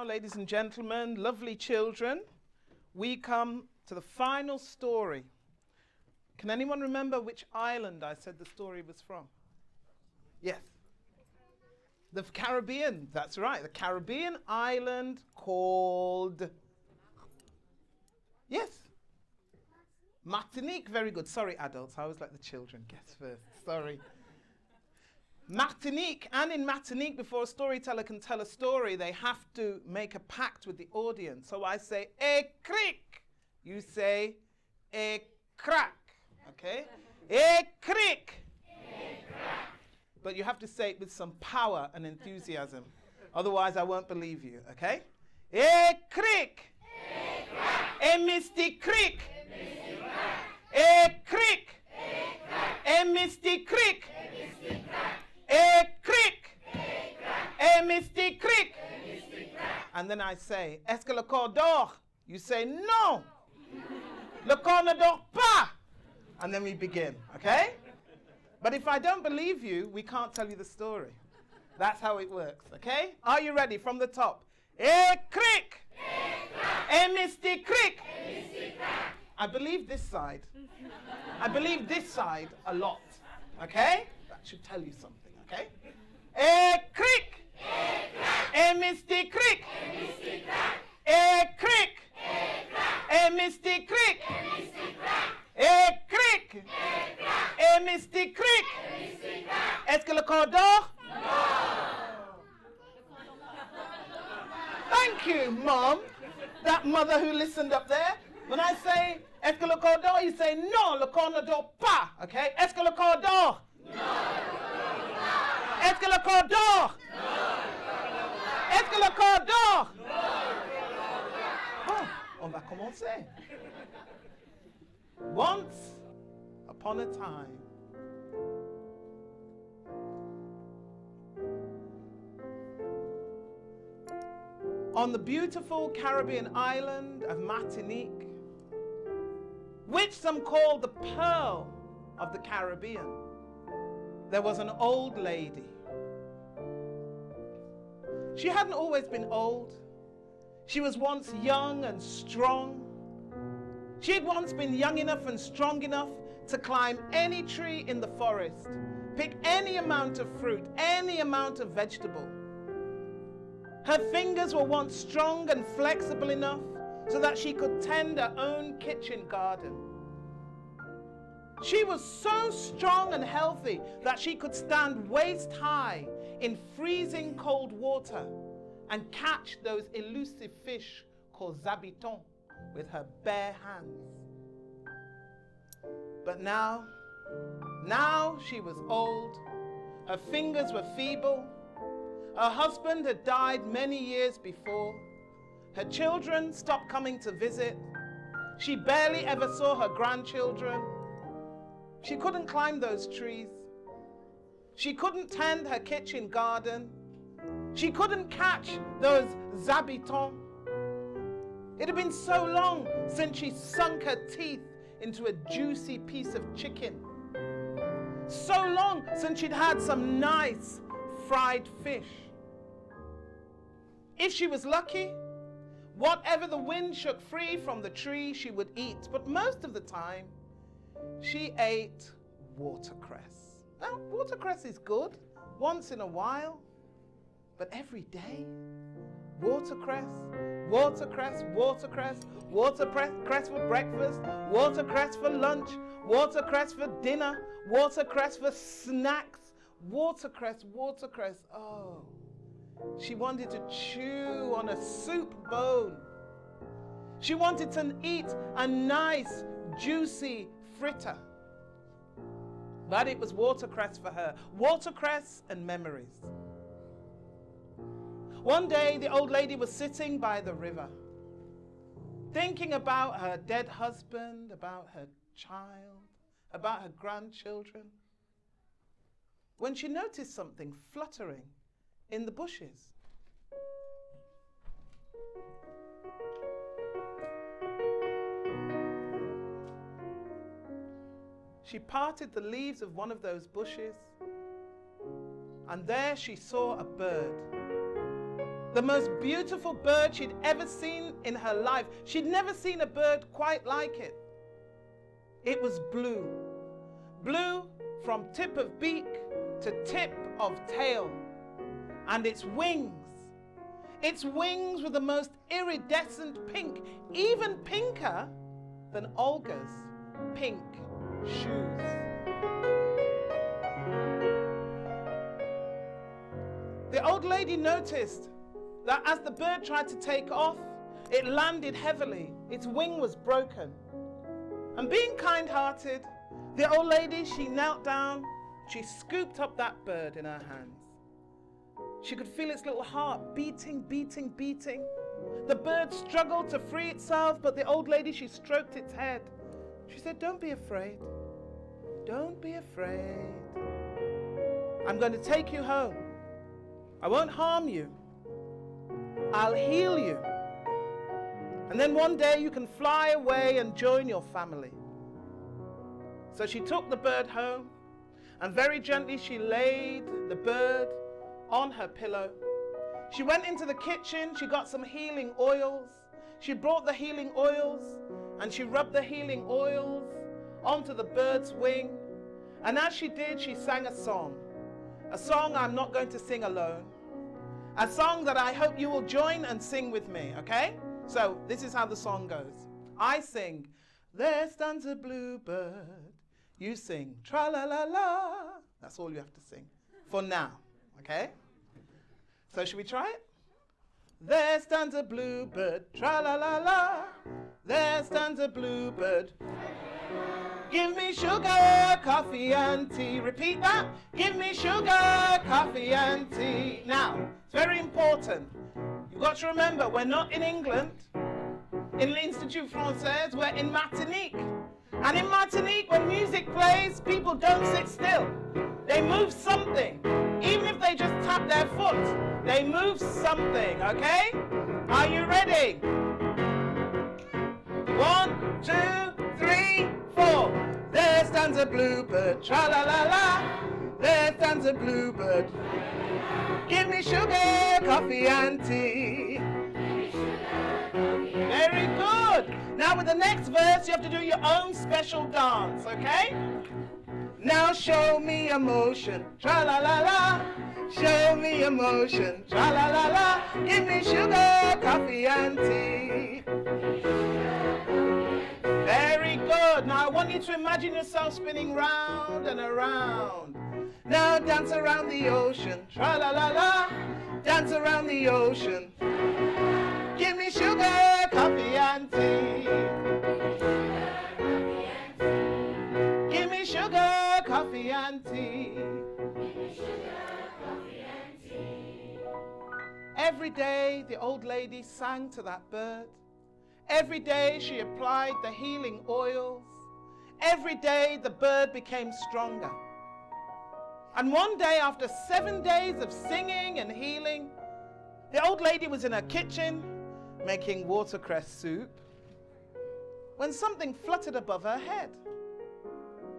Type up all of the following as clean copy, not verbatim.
now, ladies and gentlemen, lovely children, we come to the final story. Can anyone remember which island I said the story was from? Yes. The Caribbean, that's right. The Caribbean island called... Yes. Martinique, very good. Sorry, adults, I always let the children guess first. Sorry. Martinique, and in Martinique, before a storyteller can tell a story, they have to make a pact with the audience. So I say, "E cric." You say, "E crack." Okay? "E cric." But you have to say it with some power and enthusiasm. Otherwise, I won't believe you. Okay? "E cric." "E misty cric." "E cric." "E misty cric." "E cric." "E misty cric." And then I say, "Est-ce que le corps dort?" You say, "No." "Le corps ne dort pas." And then we begin, okay? But if I don't believe you, we can't tell you the story. That's how it works, okay? Are you ready? From the top. "E cric." "E misty cric." I believe this side. I believe this side a lot, okay? That should tell you something, okay? "E cric." "E misty cric." "E cric." "E misty cric." "E cric." "E misty cric." Est-ce que le corps dort? Thank you, Mom. That mother who listened up there. When I say, "Est-ce que le corps dort?" you say, "Non, le corps ne dort pas." Okay? Est-ce que le corps dort? Est-ce que le corps dort? Est-ce que le corps dort? Bon, on va commencer. Once upon a time, on the beautiful Caribbean island of Martinique, which some call the Pearl of the Caribbean, there was an old lady. She hadn't always been old. She was once young and strong. She had once been young enough and strong enough to climb any tree in the forest, pick any amount of fruit, any amount of vegetable. Her fingers were once strong and flexible enough so that she could tend her own kitchen garden. She was so strong and healthy that she could stand waist high in freezing cold water and catch those elusive fish called zabitons with her bare hands. But now she was old. Her fingers were feeble. Her husband had died many years before. Her children stopped coming to visit. She barely ever saw her grandchildren. She couldn't climb those trees. She couldn't tend her kitchen garden. She couldn't catch those zabitons. It had been so long since she sunk her teeth into a juicy piece of chicken. So long since she'd had some nice fried fish. If she was lucky, whatever the wind shook free from the tree, she would eat. But most of the time, she ate watercress. Now, watercress is good once in a while, but every day, watercress, watercress, watercress, watercress for breakfast, watercress for lunch, watercress for dinner, watercress for snacks, watercress, watercress. Oh, she wanted to chew on a soup bone. She wanted to eat a nice, juicy fritter. But it was watercress for her. Watercress and memories. One day, the old lady was sitting by the river, thinking about her dead husband, about her child, about her grandchildren, when she noticed something fluttering in the bushes. She parted the leaves of one of those bushes, and there she saw a bird. The most beautiful bird she'd ever seen in her life. She'd never seen a bird quite like it. It was blue. Blue from tip of beak to tip of tail. And its wings. Its wings were the most iridescent pink, even pinker than Olga's pink shoes. The old lady noticed that as the bird tried to take off, it landed heavily. Its wing was broken. And being kind-hearted, the old lady, she knelt down, she scooped up that bird in her hands. She could feel its little heart beating, beating, beating. The bird struggled to free itself, but the old lady, she stroked its head. She said, "Don't be afraid. Don't be afraid. I'm going to take you home. I won't harm you. I'll heal you. And then one day you can fly away and join your family." So she took the bird home, and very gently she laid the bird on her pillow. She went into the kitchen, she got some healing oils. She brought the healing oils, and she rubbed the healing oils onto the bird's wing. And as she did, she sang a song I'm not going to sing alone. A song that I hope you will join and sing with me, okay? So this is how the song goes. I sing, "There stands a bluebird." You sing, "Tra-la-la-la." That's all you have to sing for now, okay? So should we try it? There stands a bluebird, tra-la-la-la. There stands a bluebird. Give me sugar, coffee and tea. Repeat that. Give me sugar, coffee and tea. Now, it's very important. You've got to remember, we're not in England. In l'Institut Français, we're in Martinique. And in Martinique, when music plays, people don't sit still. They move something. Even if they just tap their foot, they move something, okay? Are you ready? 1, 2, 3, 4. There stands a bluebird, tra-la-la-la. There stands a bluebird. Give me sugar, coffee and tea. Very good. Now with the next verse, you have to do your own special dance, okay? Now show me emotion, tra-la-la-la. Show me emotion, tra-la-la-la. Give me sugar, coffee and tea. Very good. Now I want you to imagine yourself spinning round and around. Now dance around the ocean, tra-la-la-la. Dance around the ocean. Give me sugar, coffee and tea. Give me sugar, coffee and tea. Every day the old lady sang to that bird. Every day she applied the healing oils. Every day the bird became stronger. And one day, after 7 days of singing and healing, the old lady was in her kitchen making watercress soup when something fluttered above her head.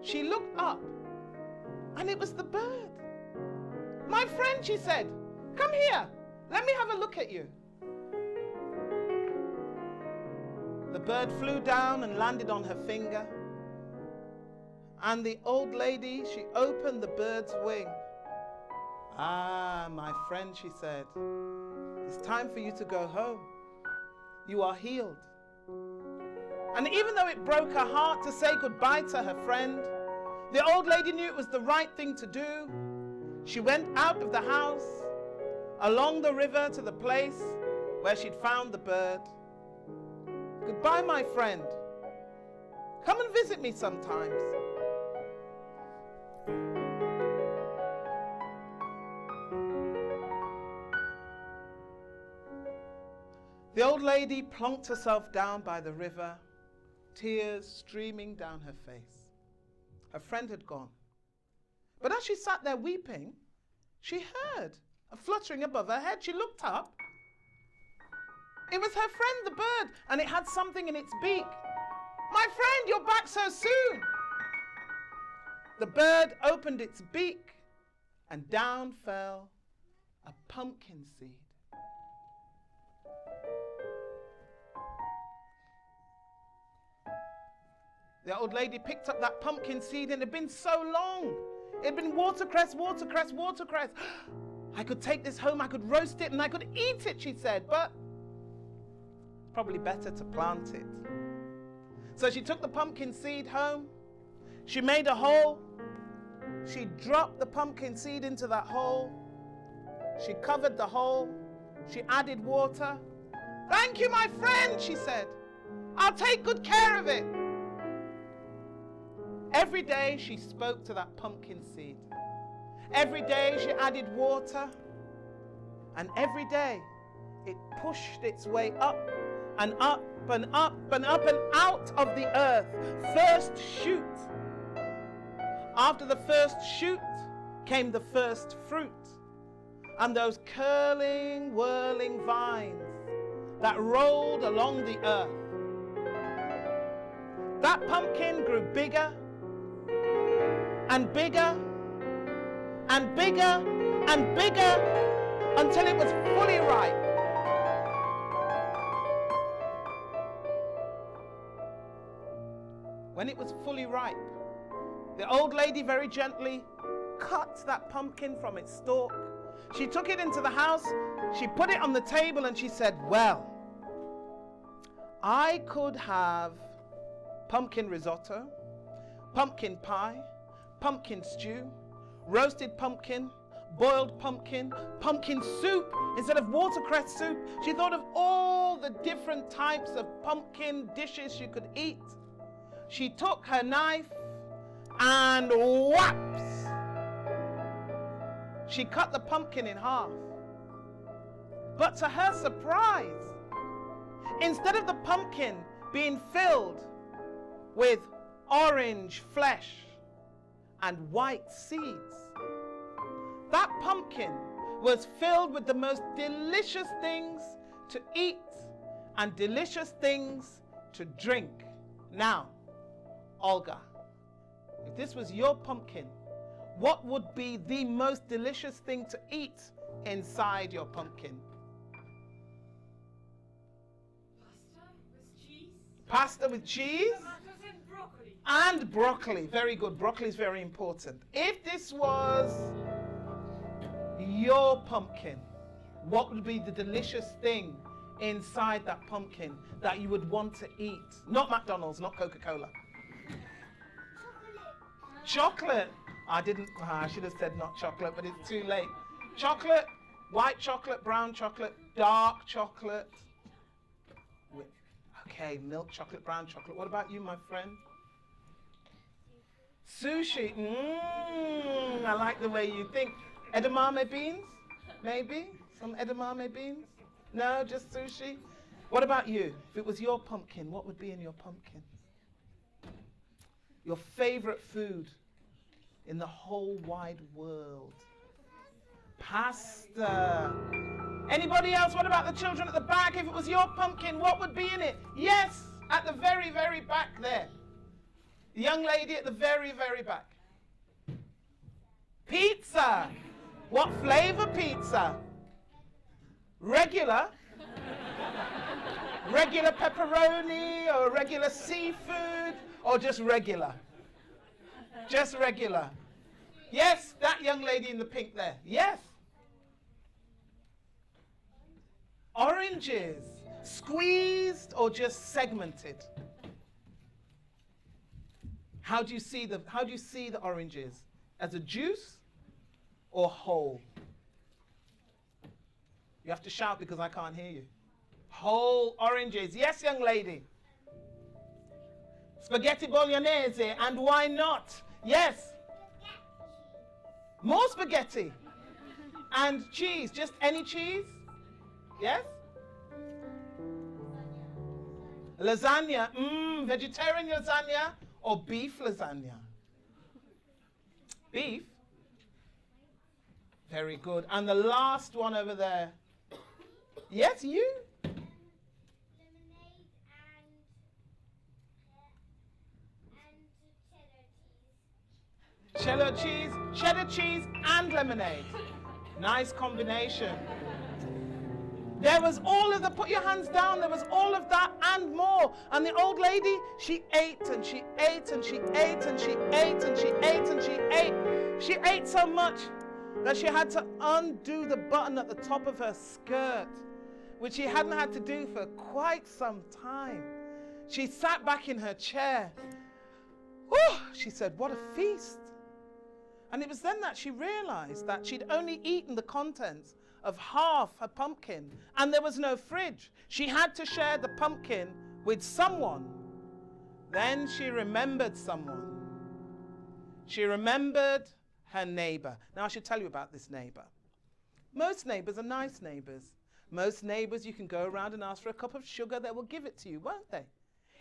She looked up, and it was the bird. "My friend," she said, "come here. Let me have a look at you." The bird flew down and landed on her finger. And the old lady, she opened the bird's wing. "Ah, my friend," she said, "it's time for you to go home. You are healed." And even though it broke her heart to say goodbye to her friend, the old lady knew it was the right thing to do. She went out of the house, along the river to the place where she'd found the bird. "Goodbye, my friend. Come and visit me sometimes." The old lady plonked herself down by the river, tears streaming down her face. Her friend had gone. But as she sat there weeping, she heard a fluttering above her head. She looked up. It was her friend, the bird, and it had something in its beak. "My friend, you're back so soon." The bird opened its beak, and down fell a pumpkin seed. The old lady picked up that pumpkin seed, and it had been so long. It had been watercress, watercress, watercress. I could take this home, I could roast it, and I could eat it, she said, but it's probably better to plant it. So she took the pumpkin seed home. She made a hole. She dropped the pumpkin seed into that hole. She covered the hole. She added water. "Thank you, my friend," she said. "I'll take good care of it." Every day she spoke to that pumpkin seed. Every day she added water. And every day it pushed its way up and up and up and up and out of the earth. First shoot. After the first shoot came the first fruit. And those curling, whirling vines that rolled along the earth. That pumpkin grew bigger and bigger and bigger and bigger until it was fully ripe. When it was fully ripe, the old lady very gently cut that pumpkin from its stalk. She took it into the house, she put it on the table, and she said, "Well, I could have pumpkin risotto, pumpkin pie, pumpkin stew, roasted pumpkin, boiled pumpkin, pumpkin soup instead of watercress soup." She thought of all the different types of pumpkin dishes she could eat. She took her knife and whaps! She cut the pumpkin in half. But to her surprise, instead of the pumpkin being filled with orange flesh and white seeds, that pumpkin was filled with the most delicious things to eat and delicious things to drink. Now, Olga, if this was your pumpkin, what would be the most delicious thing to eat inside your pumpkin? Pasta with cheese? Tomatoes and broccoli. And broccoli. Very good. Broccoli is very important. If this was your pumpkin, what would be the delicious thing inside that pumpkin that you would want to eat? Not McDonald's, not Coca-Cola. Chocolate. I should have said not chocolate, but it's too late. Chocolate, white chocolate, brown chocolate, dark chocolate. Okay, milk chocolate, brown chocolate. What about you, my friend? Sushi. I like the way you think. Edamame beans? Maybe? Some edamame beans? No, just sushi? What about you? If it was your pumpkin, what would be in your pumpkin? Your favorite food in the whole wide world? Pasta. Anybody else? What about the children at the back? If it was your pumpkin, what would be in it? Yes, at the very, very back there. The young lady at the very, very back. Pizza. What flavor pizza? Regular? Regular pepperoni or regular seafood or just regular? Just regular. Yes, that young lady in the pink there. Yes. Oranges, squeezed or just segmented? How do you see the oranges? As a juice or whole? You have to shout because I can't hear you. Whole oranges. Yes, young lady. Spaghetti bolognese, and why not? Yes. More spaghetti. And cheese, just any cheese? Yes? Lasagna. Vegetarian lasagna or beef lasagna? Beef? Very good. And the last one over there. Yes, you? Lemonade and cheddar cheese and lemonade. Nice combination. There was all of the, put your hands down, there was all of that and more. And the old lady, she ate and she ate and she ate and she ate and she ate and she ate. She ate so much that she had to undo the button at the top of her skirt, which she hadn't had to do for quite some time. She sat back in her chair. Oh, she said, what a feast. And it was then that she realized that she'd only eaten the contents of half a pumpkin, and there was no fridge. She had to share the pumpkin with someone. Then she remembered someone. She remembered her neighbor. Now I should tell you about this neighbor. Most neighbors are nice neighbors. Most neighbors, you can go around and ask for a cup of sugar, they will give it to you, won't they?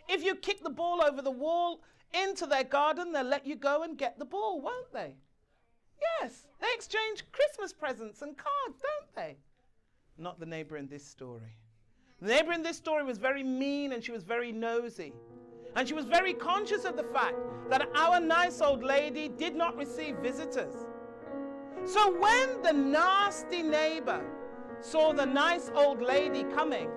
If you kick the ball over the wall into their garden, they'll let you go and get the ball, won't they? Yes, they exchange Christmas presents and cards, don't they? Not the neighbor in this story. The neighbor in this story was very mean and she was very nosy. And she was very conscious of the fact that our nice old lady did not receive visitors. So when the nasty neighbor saw the nice old lady coming,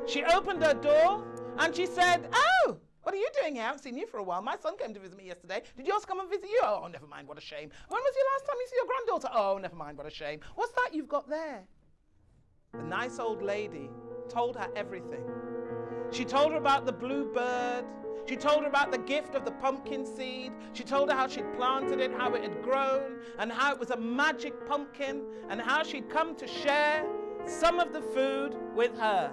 she opened her door and she said, "Oh, what are you doing here? I haven't seen you for a while. My son came to visit me yesterday. Did yours come and visit you? Oh, never mind, what a shame. When was the last time you saw your granddaughter? Oh, never mind, what a shame. What's that you've got there?" The nice old lady told her everything. She told her about the blue bird. She told her about the gift of the pumpkin seed. She told her how she'd planted it, how it had grown, and how it was a magic pumpkin, and how she'd come to share some of the food with her.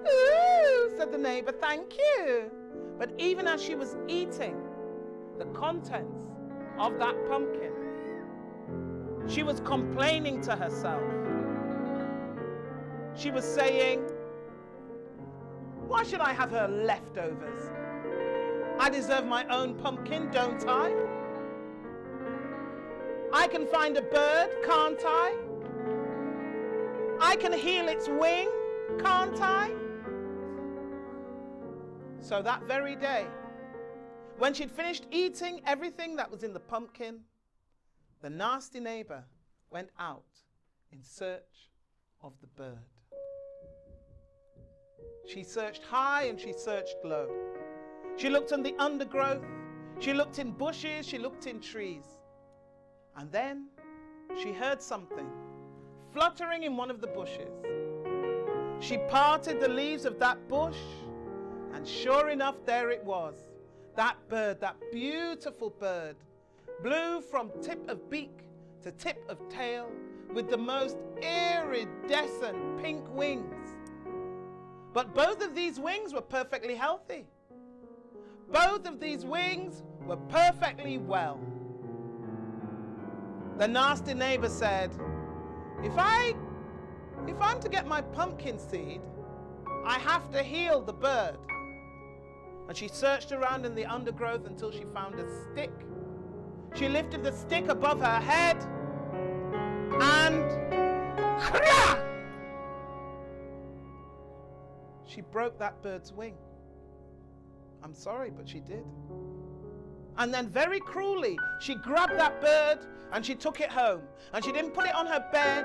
"Ooh," said the neighbor, "thank you." But even as she was eating the contents of that pumpkin, she was complaining to herself. She was saying, "Why should I have her leftovers? I deserve my own pumpkin, don't I? I can find a bird, can't I? I can heal its wing, can't I?" So that very day, when she'd finished eating everything that was in the pumpkin, the nasty neighbor went out in search of the bird. She searched high and she searched low. She looked in the undergrowth, she looked in bushes, she looked in trees. And then she heard something fluttering in one of the bushes. She parted the leaves of that bush, and sure enough, there it was. That bird, that beautiful bird, blue from tip of beak to tip of tail, with the most iridescent pink wings. But both of these wings were perfectly healthy. Both of these wings were perfectly well. The nasty neighbor said, if I'm to get my pumpkin seed, I have to heal the bird." And she searched around in the undergrowth until she found a stick. She lifted the stick above her head and crack! She broke that bird's wing. I'm sorry, but she did. And then very cruelly, she grabbed that bird and she took it home. And she didn't put it on her bed.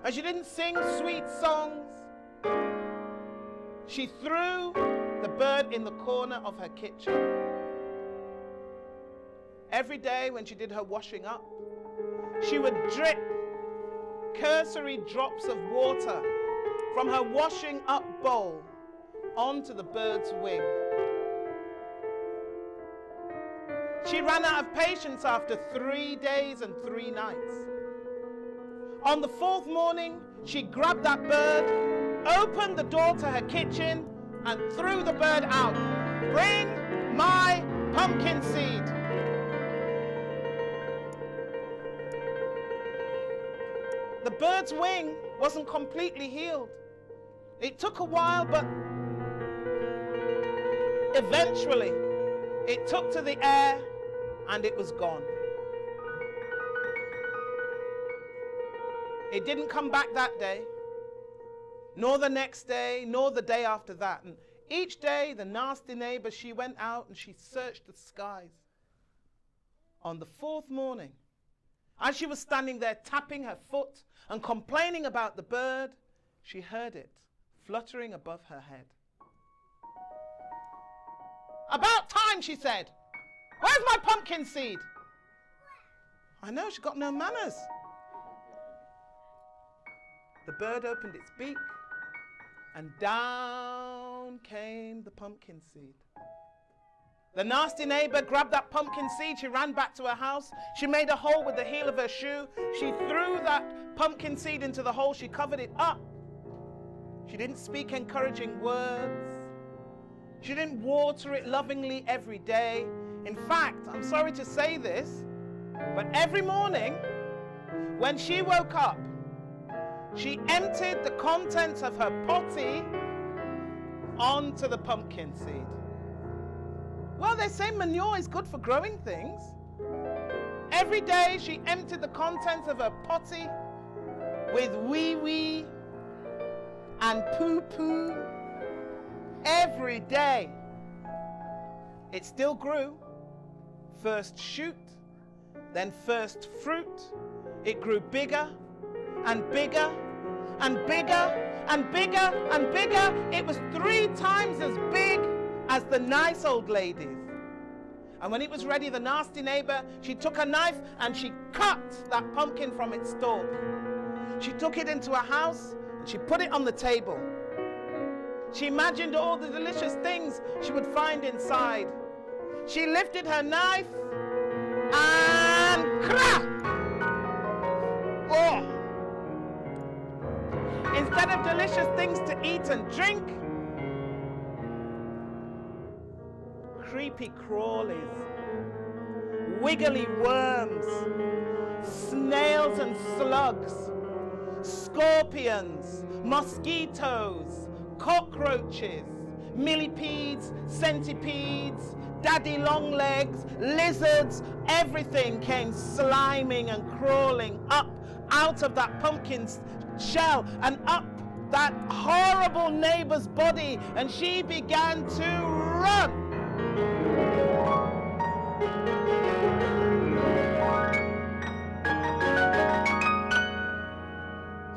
And she didn't sing sweet songs. She threw the bird in the corner of her kitchen. Every day when she did her washing up, she would drip cursory drops of water from her washing up bowl onto the bird's wing. She ran out of patience after 3 days and 3 nights. On the 4th morning, she grabbed that bird, opened the door to her kitchen, and threw the bird out. "Bring my pumpkin seed." The bird's wing wasn't completely healed. It took a while, but eventually it took to the air and it was gone. It didn't come back that day, nor the next day, nor the day after that. And each day, the nasty neighbor, she went out and she searched the skies. On the 4th morning, as she was standing there tapping her foot and complaining about the bird, she heard it fluttering above her head. "About time," she said. "Where's my pumpkin seed?" I know, she got no manners. The bird opened its beak, and down came the pumpkin seed. The nasty neighbor grabbed that pumpkin seed. She ran back to her house. She made a hole with the heel of her shoe. She threw that pumpkin seed into the hole. She covered it up. She didn't speak encouraging words. She didn't water it lovingly every day. In fact, I'm sorry to say this, but every morning when she woke up, she emptied the contents of her potty onto the pumpkin seed. Well, they say manure is good for growing things. Every day she emptied the contents of her potty with wee-wee and poo-poo. Every day. It still grew. First shoot, then first fruit. It grew bigger and bigger and bigger and bigger and bigger. It was 3 times as big as the nice old ladies. And when it was ready, the nasty neighbor, she took a knife and she cut that pumpkin from its stalk. She took it into her house and she put it on the table. She imagined all the delicious things she would find inside. She lifted her knife and crack! Oh! Instead of delicious things to eat and drink, creepy crawlies, wiggly worms, snails and slugs, scorpions, mosquitoes, cockroaches, millipedes, centipedes, daddy longlegs, lizards, everything came sliming and crawling up out of that pumpkin shell and up that horrible neighbor's body, and she began to run.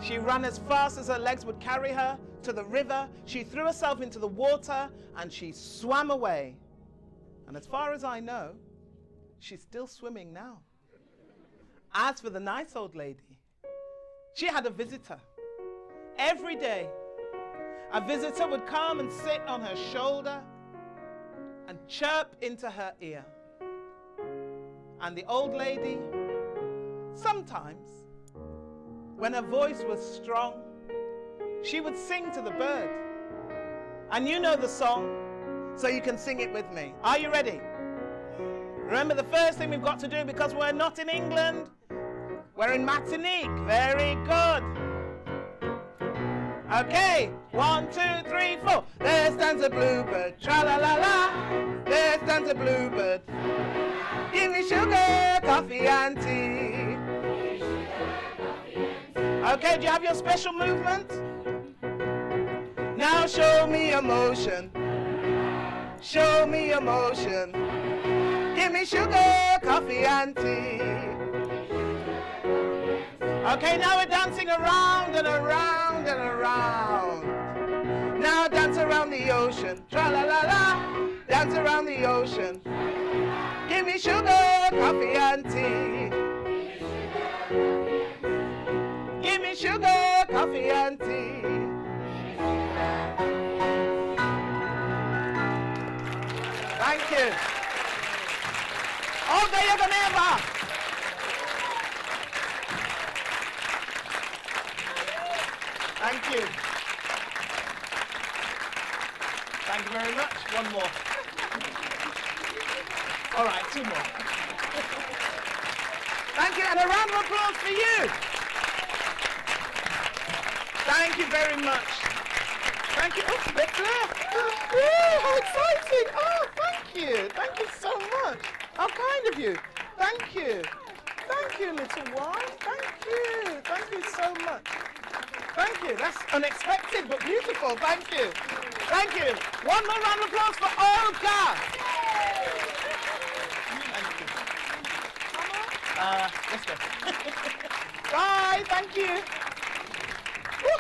She ran as fast as her legs would carry her to the river. She threw herself into the water and she swam away. And as far as I know, she's still swimming now. As for the nice old lady, she had a visitor. Every day, a visitor would come and sit on her shoulder and chirp into her ear. And the old lady, sometimes, when her voice was strong, she would sing to the bird. And you know the song, so you can sing it with me. Are you ready? Remember, the first thing we've got to do, because we're not in England, we're in Martinique. Very good. Okay, 1, 2, 3, 4. There stands a bluebird, tra-la-la-la. There stands a bluebird. Give me sugar, coffee and tea. Okay, do you have your special movement? Now show me emotion. Show me emotion. Give me sugar, coffee and tea. Okay, now we're dancing around and around and around. Now dance around the ocean. Tra-la-la-la. Dance around the ocean. Give me sugar, coffee and tea. Give me sugar, coffee and tea. Thank you. Olga Jegunova. Thank you. Thank you very much. One more. All right, 2 more. Thank you, and a round of applause for you. Thank you very much. Thank you. Oh, they're clear. Oh, how exciting. Oh, thank you. Thank you so much. How kind of you. Thank you. Thank you, little one. Thank you. Thank you so much. Thank you. That's unexpected but beautiful. Thank you. Thank you. One more round of applause for Olga. Thank you. Let's go. Bye. Thank you. Woo.